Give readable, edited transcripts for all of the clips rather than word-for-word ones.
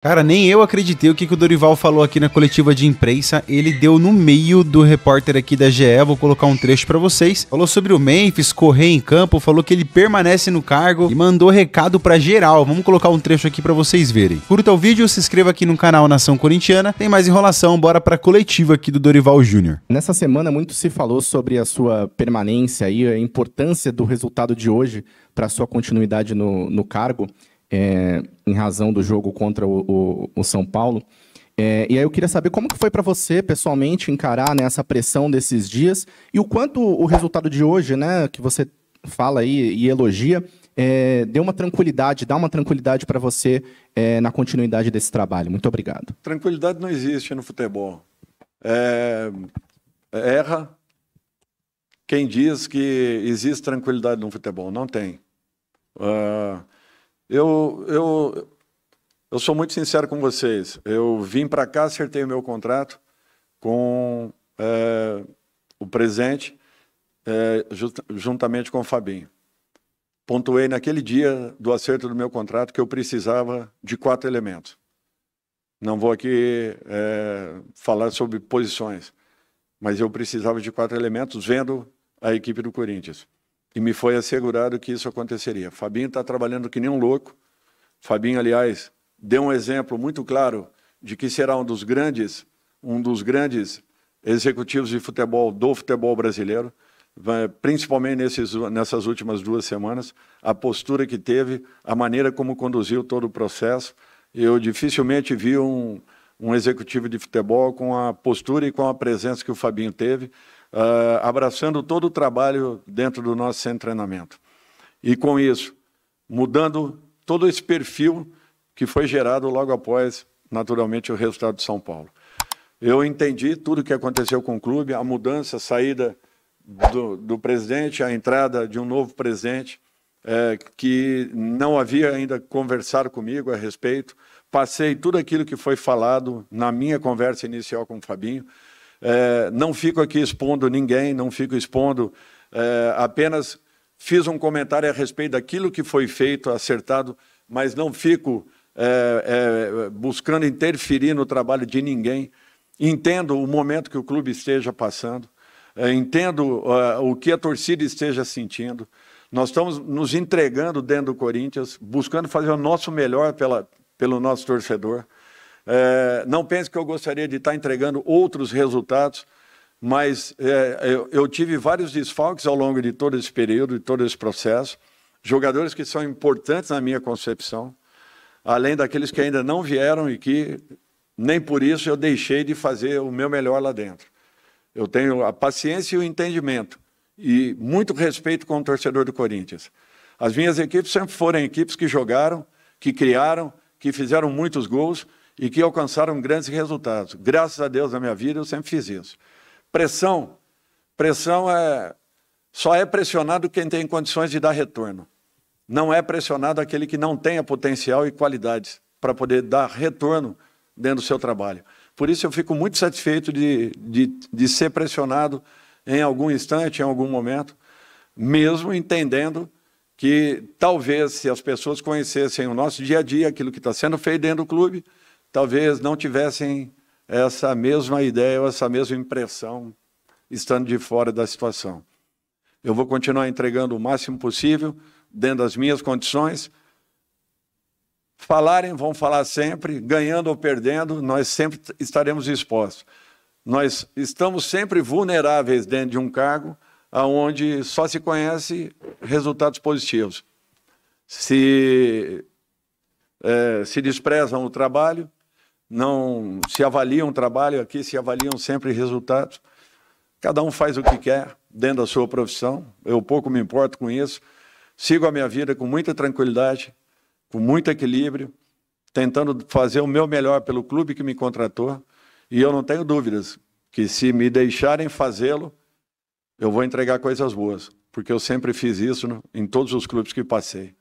Cara, nem eu acreditei o que o Dorival falou aqui na coletiva de imprensa. Ele deu no meio do repórter aqui da GE, vou colocar um trecho pra vocês. Falou sobre o Memphis, correr em campo, falou que ele permanece no cargo e mandou recado pra geral. Vamos colocar um trecho aqui pra vocês verem. Curta o vídeo, se inscreva aqui no canal Nação Corintiana. Tem mais enrolação, bora pra coletiva aqui do Dorival Júnior. Nessa semana muito se falou sobre a sua permanência e a importância do resultado de hoje para a sua continuidade no cargo. Em razão do jogo contra o São Paulo. E aí eu queria saber como que foi para você, pessoalmente, encarar, né, essa pressão desses dias e o quanto o resultado de hoje, né, que você fala aí e elogia, dá uma tranquilidade para você na continuidade desse trabalho. Muito obrigado. Tranquilidade não existe no futebol. Erra quem diz que existe tranquilidade no futebol. Não tem. Eu sou muito sincero com vocês. Eu vim para cá, acertei o meu contrato com o presidente, juntamente com o Fabinho. Pontuei naquele dia do acerto do meu contrato que eu precisava de 4 elementos. Não vou aqui falar sobre posições, mas eu precisava de 4 elementos vendo a equipe do Corinthians. E me foi assegurado que isso aconteceria. Fabinho está trabalhando que nem um louco. Fabinho, aliás, deu um exemplo muito claro de que será um dos grandes executivos de futebol do futebol brasileiro, principalmente nessas últimas 2 semanas, a postura que teve, a maneira como conduziu todo o processo. Eu dificilmente vi um executivo de futebol com a postura e com a presença que o Fabinho teve, abraçando todo o trabalho dentro do nosso centro de treinamento. E com isso, mudando todo esse perfil que foi gerado logo após, naturalmente, o resultado de São Paulo. Eu entendi tudo o que aconteceu com o clube, a mudança, a saída do presidente, a entrada de um novo presidente, que não havia ainda conversado comigo a respeito. Passei tudo aquilo que foi falado na minha conversa inicial com o Fabinho. Não fico aqui expondo ninguém, não fico expondo, apenas fiz um comentário a respeito daquilo que foi feito, acertado, mas não fico buscando interferir no trabalho de ninguém. Entendo o momento que o clube esteja passando, entendo o que a torcida esteja sentindo. Nós estamos nos entregando dentro do Corinthians, buscando fazer o nosso melhor pelo nosso torcedor. Não pense que eu gostaria de estar entregando outros resultados, mas eu tive vários desfalques ao longo de todo esse período, de todo esse processo, jogadores que são importantes na minha concepção, além daqueles que ainda não vieram e que nem por isso eu deixei de fazer o meu melhor lá dentro. Eu tenho a paciência e o entendimento e muito respeito com o torcedor do Corinthians. As minhas equipes sempre foram equipes que jogaram, que criaram, que fizeram muitos gols e que alcançaram grandes resultados. Graças a Deus, na minha vida, eu sempre fiz isso. Pressão só é pressionado quem tem condições de dar retorno. Não é pressionado aquele que não tenha potencial e qualidades para poder dar retorno dentro do seu trabalho. Por isso eu fico muito satisfeito de ser pressionado em algum instante, em algum momento, mesmo entendendo que talvez, se as pessoas conhecessem o nosso dia a dia, aquilo que está sendo feito dentro do clube, talvez não tivessem essa mesma ideia ou essa mesma impressão estando de fora da situação. Eu vou continuar entregando o máximo possível, dentro das minhas condições. Falarem, vão falar sempre, ganhando ou perdendo, nós sempre estaremos expostos. Nós estamos sempre vulneráveis dentro de um cargo onde só se conhece resultados positivos. Se desprezam o trabalho, não se avaliam o trabalho, aqui se avaliam sempre resultados. Cada um faz o que quer dentro da sua profissão, eu pouco me importo com isso. Sigo a minha vida com muita tranquilidade, com muito equilíbrio, tentando fazer o meu melhor pelo clube que me contratou, e eu não tenho dúvidas que, se me deixarem fazê-lo, eu vou entregar coisas boas, porque eu sempre fiz isso em todos os clubes que passei.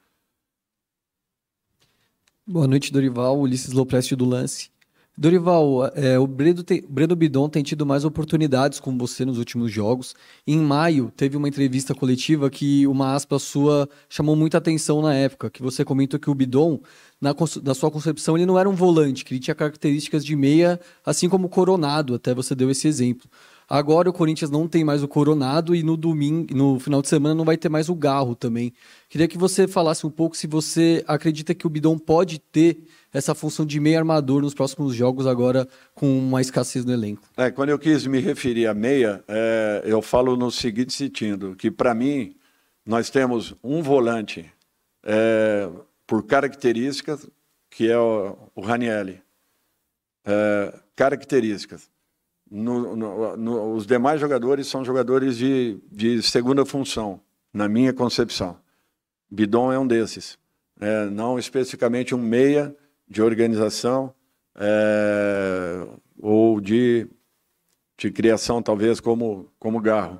Boa noite, Dorival. Ulisses Lopresti do Lance. Dorival, o Breno Bidon tem tido mais oportunidades com você nos últimos jogos. Em maio, teve uma entrevista coletiva que uma aspa sua chamou muita atenção na época, que você comentou que o Bidon, na sua concepção, ele não era um volante, que ele tinha características de meia, assim como o Coronado, até você deu esse exemplo. Agora o Corinthians não tem mais o Coronado e no final de semana não vai ter mais o Garro também. Queria que você falasse um pouco se você acredita que o Bidon pode ter essa função de meia armador nos próximos jogos agora com uma escassez no elenco. Quando eu quis me referir a meia, eu falo no seguinte sentido, que para mim nós temos um volante por características, que é o Ranieri. Características. Os demais jogadores são jogadores de segunda função, na minha concepção. Bidon é um desses. Não especificamente um meia de organização ou de criação, talvez, como Garro.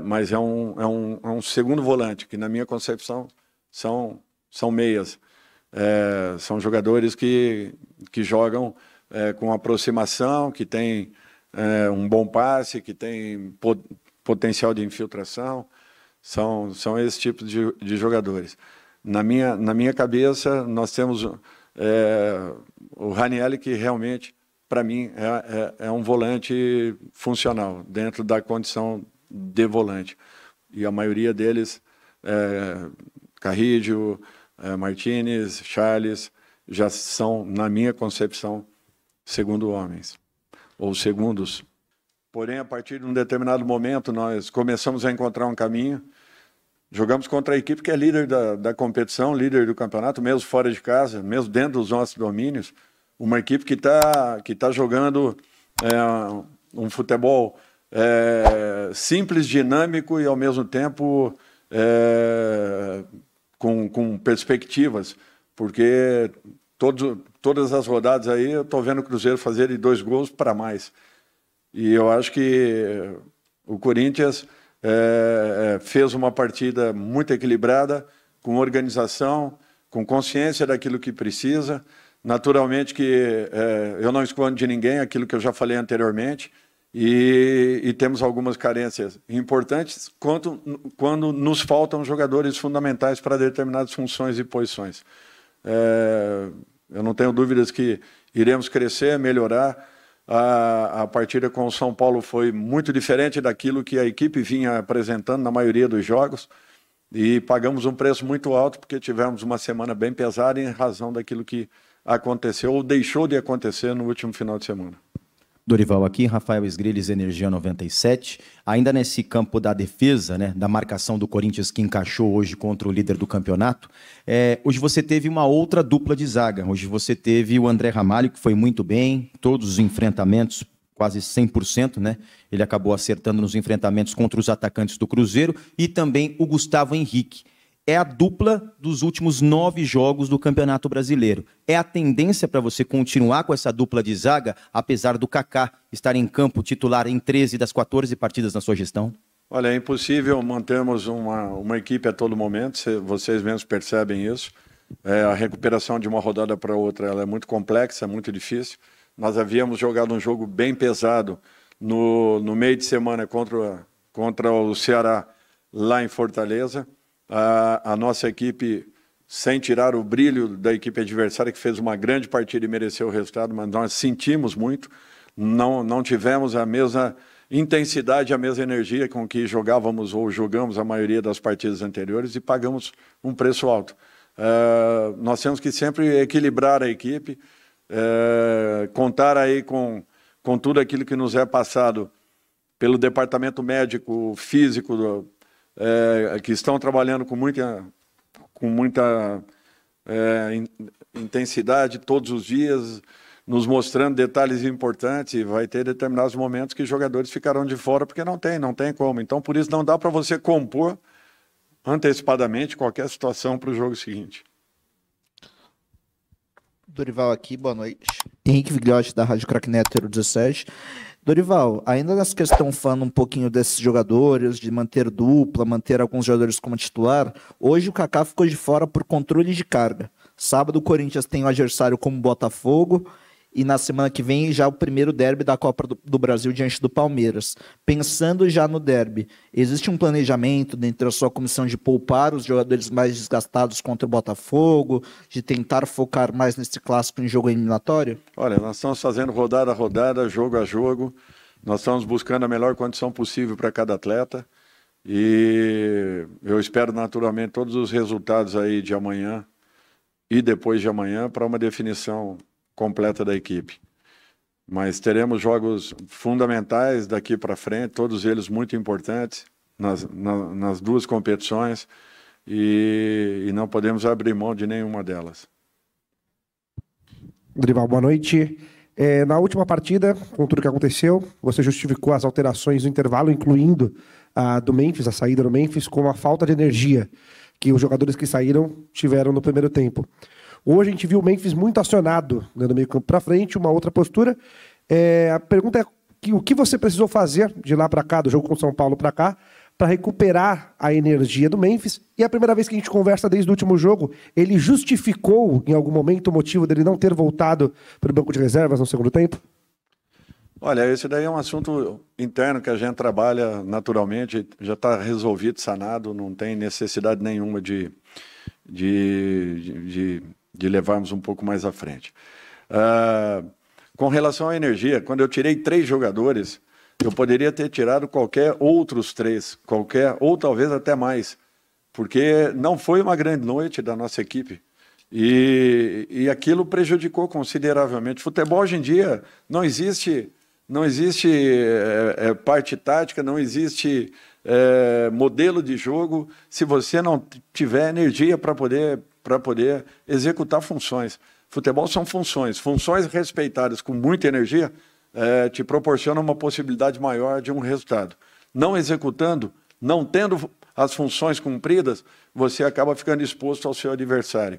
Mas é um segundo volante, que na minha concepção são meias. São jogadores que jogam com aproximação, que têm um bom passe, que tem potencial de infiltração, são esse tipo de jogadores. Na minha cabeça, nós temos o Ranieri, que realmente, para mim, é um volante funcional, dentro da condição de volante. E a maioria deles, Carrillo, Martínez, Charles, já são, na minha concepção, segundo homens. Ou segundos. Porém, a partir de um determinado momento, nós começamos a encontrar um caminho. Jogamos contra a equipe que é líder da competição, líder do campeonato, mesmo fora de casa, mesmo dentro dos nossos domínios. Uma equipe que tá jogando um futebol simples, dinâmico e, ao mesmo tempo, com perspectivas. Porque todas as rodadas aí eu estou vendo o Cruzeiro fazer de 2 gols para mais. E eu acho que o Corinthians fez uma partida muito equilibrada, com organização, com consciência daquilo que precisa. Naturalmente que eu não escondo de ninguém aquilo que eu já falei anteriormente, e temos algumas carências importantes quando nos faltam jogadores fundamentais para determinadas funções e posições. Eu não tenho dúvidas que iremos crescer, melhorar. A partida com o São Paulo foi muito diferente daquilo que a equipe vinha apresentando na maioria dos jogos, e pagamos um preço muito alto porque tivemos uma semana bem pesada em razão daquilo que aconteceu ou deixou de acontecer no último final de semana. Dorival aqui, Rafael Esgriles, Energia 97. Ainda nesse campo da defesa, né, da marcação do Corinthians que encaixou hoje contra o líder do campeonato, hoje você teve uma outra dupla de zaga. Hoje você teve o André Ramalho, que foi muito bem, todos os enfrentamentos, quase 100%, né? Ele acabou acertando nos enfrentamentos contra os atacantes do Cruzeiro, e também o Gustavo Henrique. É a dupla dos últimos 9 jogos do Campeonato Brasileiro. É a tendência para você continuar com essa dupla de zaga, apesar do Kaká estar em campo titular em 13 das 14 partidas na sua gestão? Olha, é impossível mantermos uma equipe a todo momento, vocês mesmos percebem isso. A recuperação de uma rodada para outra ela é muito complexa, é muito difícil. Nós havíamos jogado um jogo bem pesado no meio de semana contra o Ceará, lá em Fortaleza. A nossa equipe, sem tirar o brilho da equipe adversária, que fez uma grande partida e mereceu o resultado, mas nós sentimos muito, não tivemos a mesma intensidade, a mesma energia com que jogávamos ou jogamos a maioria das partidas anteriores, e pagamos um preço alto. Nós temos que sempre equilibrar a equipe, contar aí com tudo aquilo que nos é passado pelo departamento médico, físico, que estão trabalhando com muita intensidade todos os dias, nos mostrando detalhes importantes, e vai ter determinados momentos que jogadores ficarão de fora porque não tem como. Então, por isso, não dá para você compor antecipadamente qualquer situação para o jogo seguinte. Dorival aqui, boa noite. Henrique Vigliotti, da Rádio Crack Neto 17. Dorival, ainda nessa questão falando um pouquinho desses jogadores, de manter dupla, manter alguns jogadores como titular, hoje o Kaká ficou de fora por controle de carga. Sábado o Corinthians tem o adversário como Botafogo, e na semana que vem já o primeiro derby da Copa do Brasil diante do Palmeiras. Pensando já no derby, existe um planejamento dentro da sua comissão de poupar os jogadores mais desgastados contra o Botafogo, de tentar focar mais nesse clássico em jogo eliminatório? Olha, nós estamos fazendo rodada a rodada, jogo a jogo, nós estamos buscando a melhor condição possível para cada atleta e eu espero naturalmente todos os resultados aí de amanhã e depois de amanhã para uma definição completa da equipe. Mas teremos jogos fundamentais daqui para frente, todos eles muito importantes nas duas competições e não podemos abrir mão de nenhuma delas. Dorival, boa noite. Na última partida, com tudo que aconteceu, você justificou as alterações no intervalo, incluindo a do Memphis, a saída do Memphis, com a falta de energia que os jogadores que saíram tiveram no primeiro tempo. Hoje a gente viu o Memphis muito acionado, né, do meio campo para frente, uma outra postura. A pergunta é o que você precisou fazer de lá para cá, do jogo com o São Paulo para cá, para recuperar a energia do Memphis. E a primeira vez que a gente conversa desde o último jogo, ele justificou em algum momento o motivo dele não ter voltado para o banco de reservas no segundo tempo? Olha, esse daí é um assunto interno que a gente trabalha naturalmente, já está resolvido, sanado, não tem necessidade nenhuma de levarmos um pouco mais à frente. Com relação à energia, quando eu tirei 3 jogadores, eu poderia ter tirado qualquer outros 3, ou talvez até mais, porque não foi uma grande noite da nossa equipe. E aquilo prejudicou consideravelmente. Futebol hoje em dia não existe parte tática, não existe modelo de jogo se você não tiver energia para poder executar funções. Futebol são funções respeitadas com muita energia te proporcionam uma possibilidade maior de um resultado. Não executando, não tendo as funções cumpridas, você acaba ficando exposto ao seu adversário.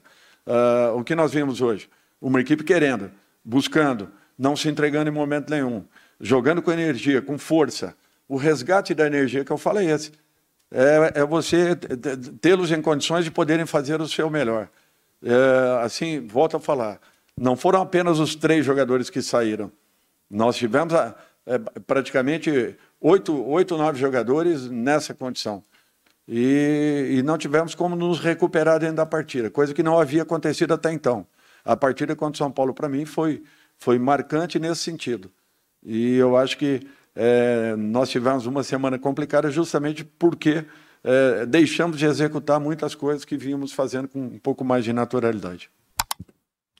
O que nós vimos hoje? Uma equipe querendo, buscando, não se entregando em momento nenhum, jogando com energia, com força. O resgate da energia que eu falo é esse. É você tê-los em condições de poderem fazer o seu melhor. Assim, volto a falar, não foram apenas os 3 jogadores que saíram. Nós tivemos praticamente 8, 9 jogadores nessa condição. E não tivemos como nos recuperar dentro da partida, coisa que não havia acontecido até então. A partida contra o São Paulo, para mim, foi marcante nesse sentido. E eu acho que nós tivemos uma semana complicada justamente porque deixamos de executar muitas coisas que vínhamos fazendo com um pouco mais de naturalidade.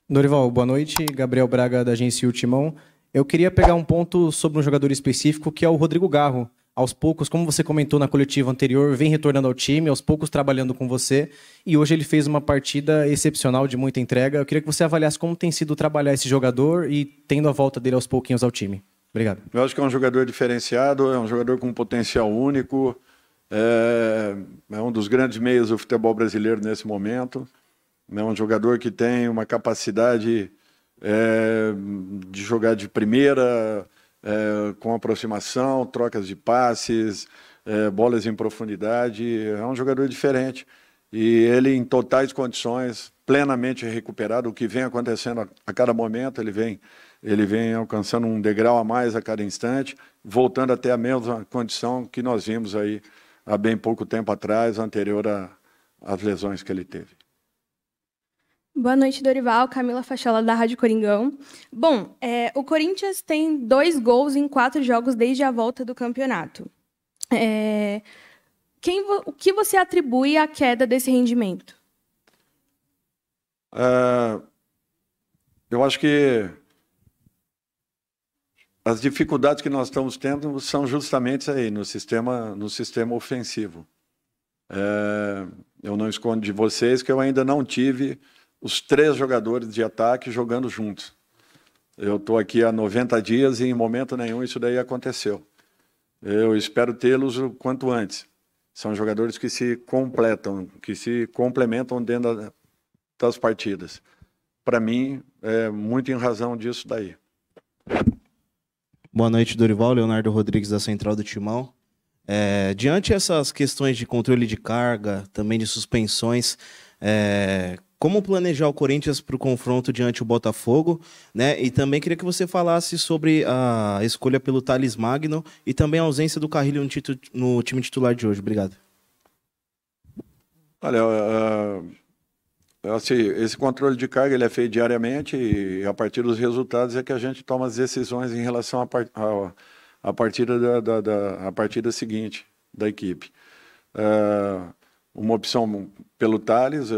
Dorival, boa noite. Gabriel Braga, da agência Timão. Eu queria pegar um ponto sobre um jogador específico, que é o Rodrigo Garro. Aos poucos, como você comentou na coletiva anterior, vem retornando ao time, aos poucos trabalhando com você, e hoje ele fez uma partida excepcional de muita entrega. Eu queria que você avaliasse como tem sido trabalhar esse jogador e tendo a volta dele aos pouquinhos ao time. Obrigado. Eu acho que é um jogador diferenciado, é um jogador com um potencial único, é um dos grandes meios do futebol brasileiro nesse momento, é um jogador que tem uma capacidade de jogar de primeira, com aproximação, trocas de passes, bolas em profundidade. É um jogador diferente. E ele, em totais condições, plenamente recuperado. O que vem acontecendo a cada momento, ele vem alcançando um degrau a mais a cada instante, voltando até a mesma condição que nós vimos aí há bem pouco tempo atrás, anterior às lesões que ele teve. Boa noite, Dorival. Camila Fachola, da Rádio Coringão. Bom, o Corinthians tem 2 gols em 4 jogos desde a volta do campeonato. O que você atribui à queda desse rendimento? Eu acho que as dificuldades que nós estamos tendo são justamente aí, no sistema ofensivo. Eu não escondo de vocês que eu ainda não tive os 3 jogadores de ataque jogando juntos. Eu estou aqui há 90 dias e em momento nenhum isso daí aconteceu. Eu espero tê-los o quanto antes. São jogadores que se completam, que se complementam dentro das partidas. Para mim, é muito em razão disso daí. Boa noite, Dorival. Leonardo Rodrigues, da Central do Timão. Diante essas questões de controle de carga, também de suspensões, como planejar o Corinthians para o confronto diante do Botafogo, né? E também queria que você falasse sobre a escolha pelo Thales Magno e também a ausência do Carrilho no time titular de hoje. Obrigado. Olha, assim, esse controle de carga ele é feito diariamente e a partir dos resultados é que a gente toma as decisões em relação à partida a partida seguinte da equipe. Uma opção pelo Thales,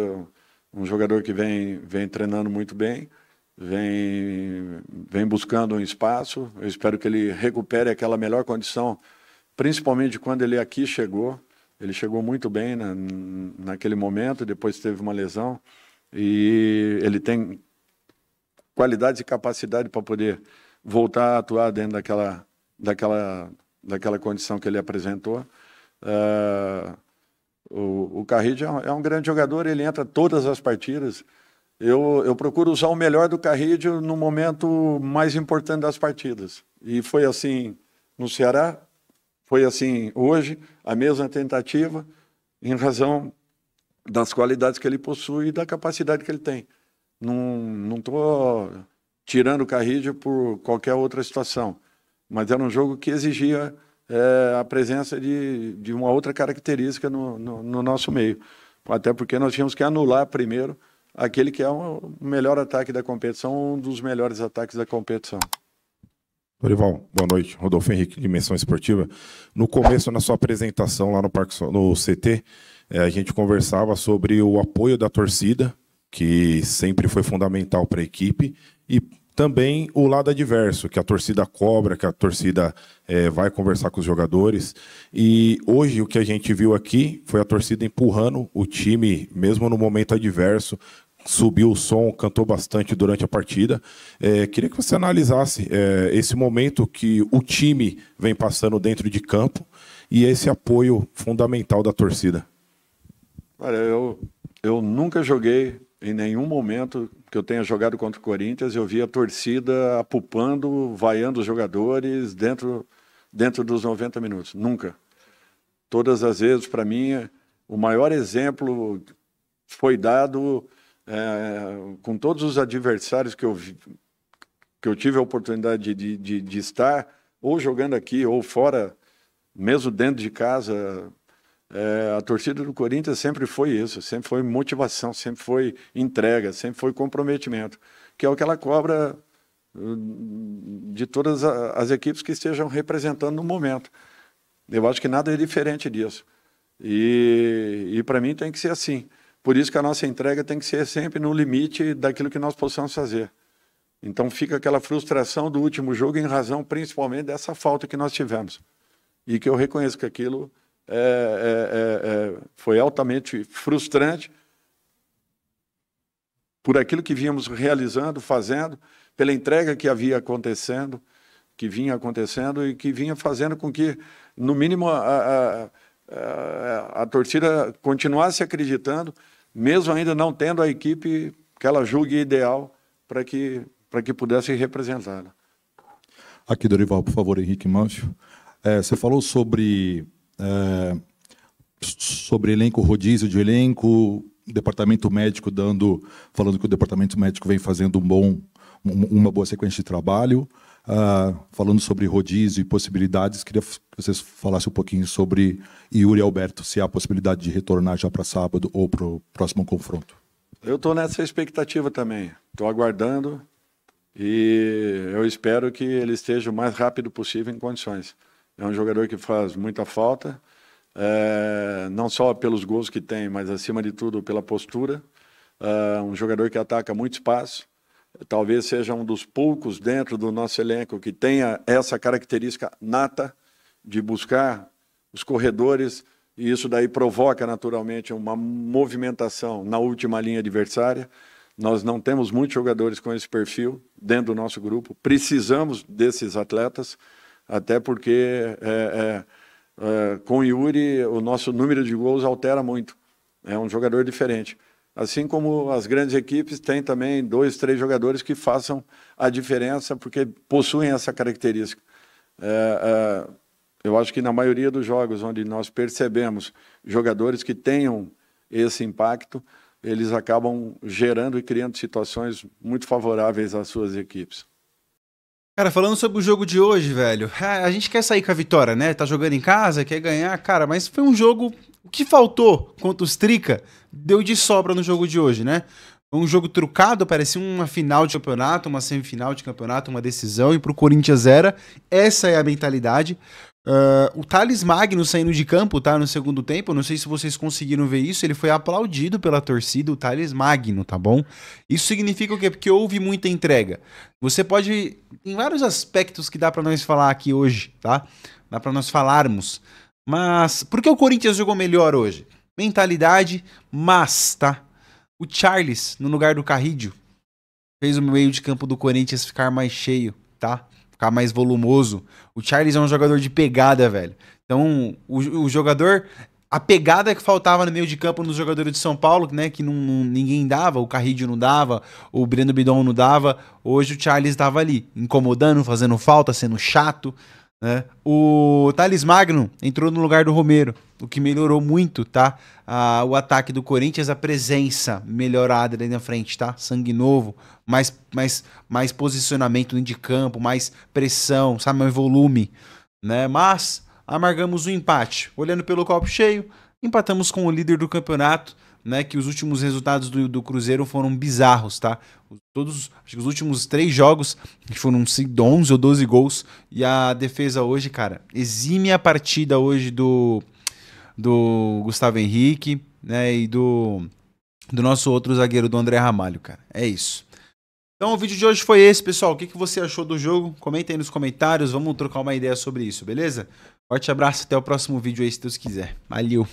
um jogador que vem treinando muito bem, vem buscando um espaço. Eu espero que ele recupere aquela melhor condição, principalmente quando ele aqui chegou. Ele chegou muito bem naquele momento, depois teve uma lesão, e ele tem qualidades e capacidade para poder voltar a atuar dentro daquela condição que ele apresentou. O Carrillo é um grande jogador, ele entra todas as partidas. Eu procuro usar o melhor do Carrillo no momento mais importante das partidas. E foi assim no Ceará, foi assim hoje, a mesma tentativa, em razão das qualidades que ele possui e da capacidade que ele tem. Não estou tirando o Carrillo por qualquer outra situação, mas era um jogo que exigia a presença de uma outra característica no nosso meio. Até porque nós tínhamos que anular primeiro aquele que é o melhor ataque da competição, um dos melhores ataques da competição. Dorival, boa noite. Rodolfo Henrique, Dimensão Esportiva. No começo, na sua apresentação lá no CT, a gente conversava sobre o apoio da torcida, que sempre foi fundamental para a equipe, e também o lado adverso, que a torcida cobra, que a torcida vai conversar com os jogadores. E hoje o que a gente viu aqui foi a torcida empurrando o time, mesmo no momento adverso, subiu o som, cantou bastante durante a partida. Queria que você analisasse esse momento que o time vem passando dentro de campo e esse apoio fundamental da torcida. Olha, eu nunca joguei em nenhum momento que eu tenha jogado contra o Corinthians, eu vi a torcida apupando, vaiando os jogadores dentro dos 90 minutos. Nunca. Todas as vezes, para mim, o maior exemplo foi dado com todos os adversários que eu tive a oportunidade de estar, ou jogando aqui, ou fora, mesmo dentro de casa. A torcida do Corinthians sempre foi isso, sempre foi motivação, sempre foi entrega, sempre foi comprometimento, que é o que ela cobra de todas as equipes que estejam representando no momento. Eu acho que nada é diferente disso. E para mim tem que ser assim. Por isso que a nossa entrega tem que ser sempre no limite daquilo que nós possamos fazer. Então fica aquela frustração do último jogo em razão principalmente dessa falta que nós tivemos. E que eu reconheço que aquilo foi altamente frustrante por aquilo que vínhamos realizando, fazendo, pela entrega que havia acontecendo, que vinha acontecendo e que vinha fazendo com que, no mínimo, a torcida continuasse acreditando, mesmo ainda não tendo a equipe que ela julgue ideal para que pudesse representá-la. Aqui, Dorival, por favor, Henrique Mancio. Você falou sobre elenco, rodízio de elenco, departamento médico falando que o departamento médico vem fazendo uma boa sequência de trabalho, falando sobre rodízio e possibilidades. Queria que vocês falassem um pouquinho sobre Yuri Alberto, se há possibilidade de retornar já para sábado ou para o próximo confronto. Eu estou nessa expectativa também, estou aguardando e eu espero que ele esteja o mais rápido possível em condições. É um jogador que faz muita falta, não só pelos gols que tem, mas acima de tudo pela postura. Um jogador que ataca muito espaço, talvez seja um dos poucos dentro do nosso elenco que tenha essa característica nata de buscar os corredores, e isso daí provoca naturalmente uma movimentação na última linha adversária. Nós não temos muitos jogadores com esse perfil dentro do nosso grupo, precisamos desses atletas, até porque com o Yuri o nosso número de gols altera muito, é um jogador diferente. Assim como as grandes equipes têm também 2, 3 jogadores que façam a diferença porque possuem essa característica. Eu acho que na maioria dos jogos onde nós percebemos jogadores que tenham esse impacto, eles acabam gerando e criando situações muito favoráveis às suas equipes. Cara, falando sobre o jogo de hoje, velho, a gente quer sair com a vitória, né? Tá jogando em casa, quer ganhar, cara, mas foi um jogo... O que faltou contra os Trica deu de sobra no jogo de hoje, né? Foi um jogo trucado, parecia uma final de campeonato, uma semifinal de campeonato, uma decisão, e pro Corinthians era. Essa é a mentalidade. O Thales Magno saindo de campo, tá? No segundo tempo, não sei se vocês conseguiram ver isso, ele foi aplaudido pela torcida, o Thales Magno, tá bom? Isso significa o quê? Porque houve muita entrega. Você pode... Tem vários aspectos que dá pra nós falar aqui hoje, tá? Dá pra nós falarmos. Mas por que o Corinthians jogou melhor hoje? Mentalidade, mas, tá? O Charles, no lugar do Carrídio, fez o meio de campo do Corinthians ficar mais cheio, tá? Ficar mais volumoso. O Charles é um jogador de pegada, velho. Então, o jogador... A pegada que faltava no meio de campo nos jogadores de São Paulo, né? Que ninguém dava, o Carrídio não dava, o Breno Bidon não dava. Hoje o Charles estava ali, incomodando, fazendo falta, sendo chato, né? O Thales Magno entrou no lugar do Romero, o que melhorou muito, tá? O ataque do Corinthians, a presença melhorada ali na frente, tá? Sangue novo, mais posicionamento dentro de campo, mais pressão, sabe? Mais volume, né? Mas amargamos o empate. Olhando pelo copo cheio, empatamos com o líder do campeonato, né? Que os últimos resultados do Cruzeiro foram bizarros, tá? Acho que os últimos 3 jogos foram 11 ou 12 gols. E a defesa hoje, cara, exime a partida hoje do Gustavo Henrique, né? E do nosso outro zagueiro, do André Ramalho, cara. É isso. Então o vídeo de hoje foi esse, pessoal. O que você achou do jogo? Comenta aí nos comentários. Vamos trocar uma ideia sobre isso, beleza? Forte abraço, até o próximo vídeo aí, se Deus quiser. Valeu!